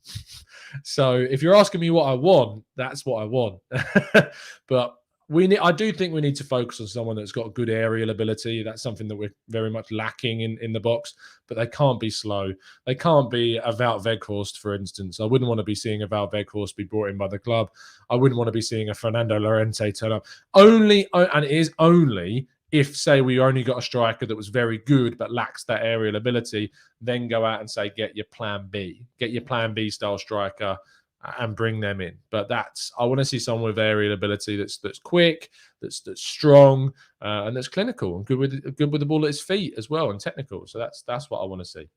So if you're asking me what I want, that's what I want. But I do think we need to focus on someone that's got good aerial ability. That's something that we're very much lacking in the box. But they can't be slow. They can't be a Wout Weghorst, for instance. I wouldn't want to be seeing a Wout Weghorst be brought in by the club. I wouldn't want to be seeing a Fernando Llorente turn up. And it is only if, say, we only got a striker that was very good but lacks that aerial ability, then go out and say, get your plan B. Get your plan B style striker and bring them in. But I want to see someone with aerial ability that's quick, that's strong, and that's clinical and good with the ball at his feet as well and technical. So that's what I want to see.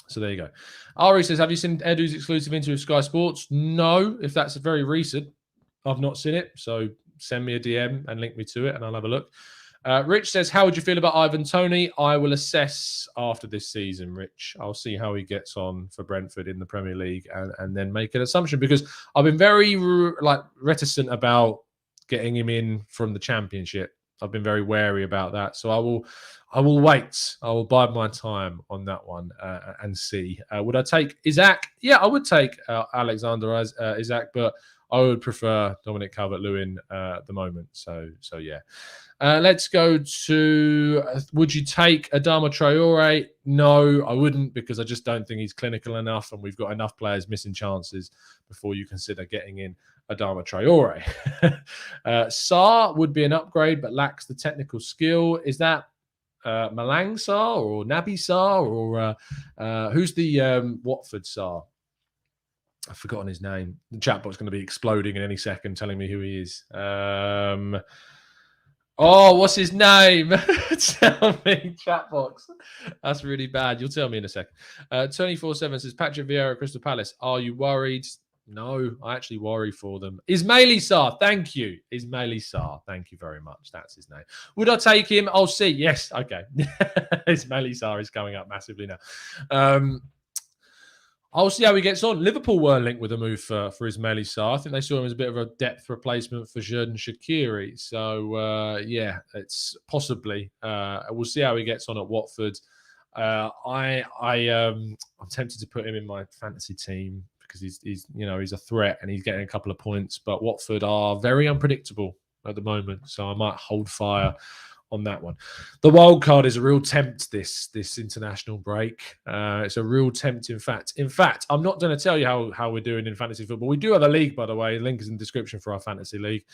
So there you go. Ari says, have you seen Edu's exclusive interview with Sky Sports? No. If that's very recent, I've not seen it. So send me a DM and link me to it and I'll have a look. Rich says, how would you feel about Ivan Toney? I will assess after this season, Rich. I'll see how he gets on for Brentford in the Premier League and then make an assumption, because I've been very reticent about getting him in from the Championship. I've been very wary about that. So I will wait. I will bide my time on that one and see. Would I take Isaac? Yeah, I would take Alexander as Isaac, but I would prefer Dominic Calvert-Lewin at the moment. So yeah. Let's go to, would you take Adama Traore? No, I wouldn't, because I just don't think he's clinical enough, and we've got enough players missing chances before you consider getting in Adama Traore. Sarr would be an upgrade, but lacks the technical skill. Is that Malang Sarr or Naby Sarr, or who's the Watford Sarr? I've forgotten his name. The chat box going to be exploding in any second, telling me who he is. What's his name? Tell me, chat box. That's really bad. You'll tell me in a second. 24/7 says, Patrick Vieira at Crystal Palace. Are you worried? No, I actually worry for them. Ismaili Sarr, thank you. Ismaili Sarr, thank you very much. That's his name. Would I take him? I'll see. Yes, okay. Ismaili Sarr is coming up massively now. I'll see how he gets on. Liverpool were linked with a move for Ismaili Sarr. I think they saw him as a bit of a depth replacement for Xherdan Shaqiri. So, yeah, it's possibly. We'll see how he gets on at Watford. I'm tempted to put him in my fantasy team because he's a threat and he's getting a couple of points. But Watford are very unpredictable at the moment. So I might hold fire on that one. The wild card is a real tempt this international break. It's a real tempt. In fact, I'm not going to tell you how we're doing in fantasy football. We do have a league, by the way. Link is in the description for our fantasy league.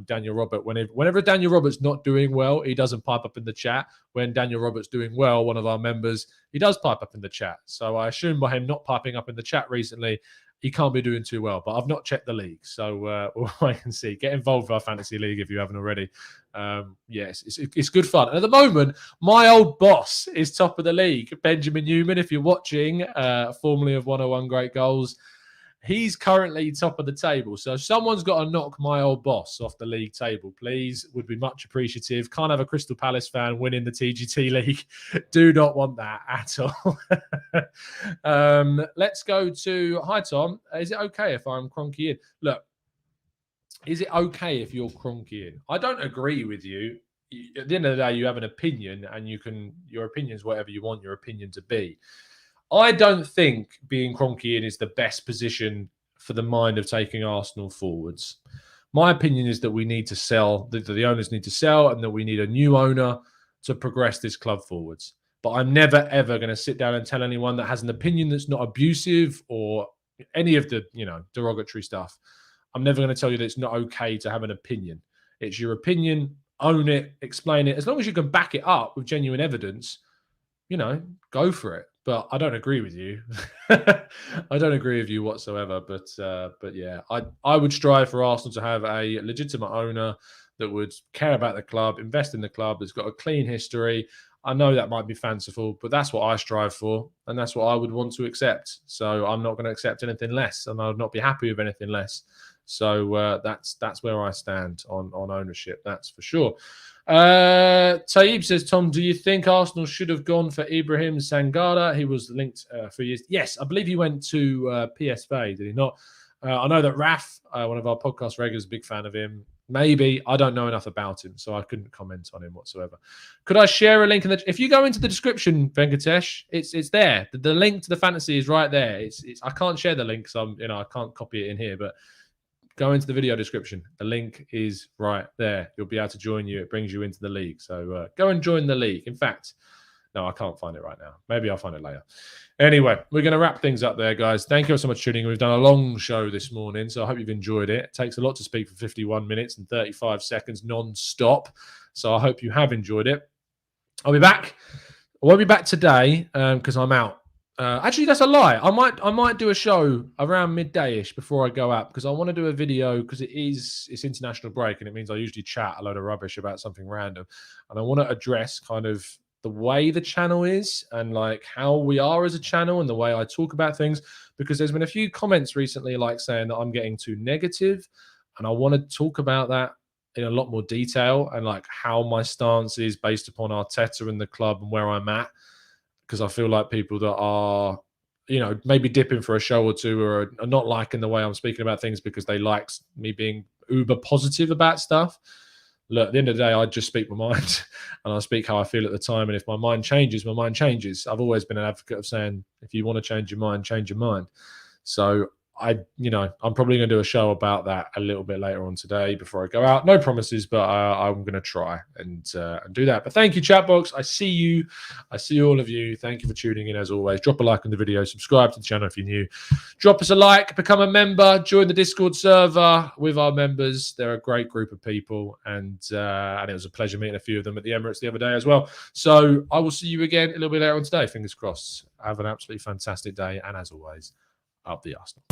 Daniel Robert, whenever Daniel Robert's not doing well, he doesn't pipe up in the chat. When Daniel Robert's doing well, one of our members, he does pipe up in the chat. So I assume by him not piping up in the chat recently, he can't be doing too well, but I've not checked the league. So we'll wait and see. Get involved with our fantasy league if you haven't already. Yes, it's good fun. And at the moment, my old boss is top of the league, Benjamin Newman. If you're watching, formerly of 101 Great Goals, he's currently top of the table. So if someone's got to knock my old boss off the league table, please, would be much appreciative. Can't have a Crystal Palace fan winning the TGT league. Do not want that at all. Let's go to, hi, Tom. Is it okay if I'm cronky in? Look, is it okay if you're cronky in? I don't agree with you. At the end of the day, you have an opinion, and your opinion's whatever you want your opinion to be. I don't think being cronky in is the best position for the mind of taking Arsenal forwards. My opinion is that we need to sell, that the owners need to sell, and that we need a new owner to progress this club forwards. But I'm never, ever going to sit down and tell anyone that has an opinion that's not abusive or any of the, derogatory stuff. I'm never going to tell you that it's not okay to have an opinion. It's your opinion, own it, explain it. As long as you can back it up with genuine evidence, go for it. But I don't agree with you. I don't agree with you whatsoever. But yeah, I would strive for Arsenal to have a legitimate owner that would care about the club, invest in the club, that's got a clean history. I know that might be fanciful, but that's what I strive for, and that's what I would want to accept. So I'm not going to accept anything less, and I would not be happy with anything less. So that's where I stand on ownership. That's for sure. Taib says, Tom, do you think Arsenal should have gone for Ibrahim Sangala? He was linked for years. Yes, I believe he went to PSV, did he not? I know that Raf, one of our podcast regulars, is a big fan of him. Maybe. I don't know enough about him, so I couldn't comment on him whatsoever. Could I share a link? If you go into the description, Venkatesh, it's there. The link to the fantasy is right there. I can't share the link, so I can't copy it in here, but go into the video description. The link is right there. You'll be able to join you. It brings you into the league. So go and join the league. In fact, no, I can't find it right now. Maybe I'll find it later. Anyway, we're going to wrap things up there, guys. Thank you so much for tuning in. We've done a long show this morning, so I hope you've enjoyed it. It takes a lot to speak for 51 minutes and 35 seconds non-stop. So I hope you have enjoyed it. I'll be back. I won't be back today because I'm out. Actually, that's a lie. I might do a show around midday-ish before I go out, because I want to do a video, because it's international break, and it means I usually chat a load of rubbish about something random, and I want to address kind of the way the channel is and like how we are as a channel and the way I talk about things, because there's been a few comments recently like saying that I'm getting too negative, and I want to talk about that in a lot more detail and like how my stance is based upon Arteta and the club and where I'm at. Because I feel like people that are, maybe dipping for a show or two or are not liking the way I'm speaking about things because they like me being uber positive about stuff. Look, at the end of the day, I just speak my mind and I speak how I feel at the time. And if my mind changes, my mind changes. I've always been an advocate of saying, if you want to change your mind, change your mind. So I'm probably going to do a show about that a little bit later on today before I go out. No promises, but I'm going to try and do that. But thank you, chat box. I see you. I see all of you. Thank you for tuning in as always. Drop a like on the video. Subscribe to the channel if you're new. Drop us a like. Become a member. Join the Discord server with our members. They're a great group of people, and it was a pleasure meeting a few of them at the Emirates the other day as well. So I will see you again a little bit later on today. Fingers crossed. Have an absolutely fantastic day, and as always, up the Arsenal.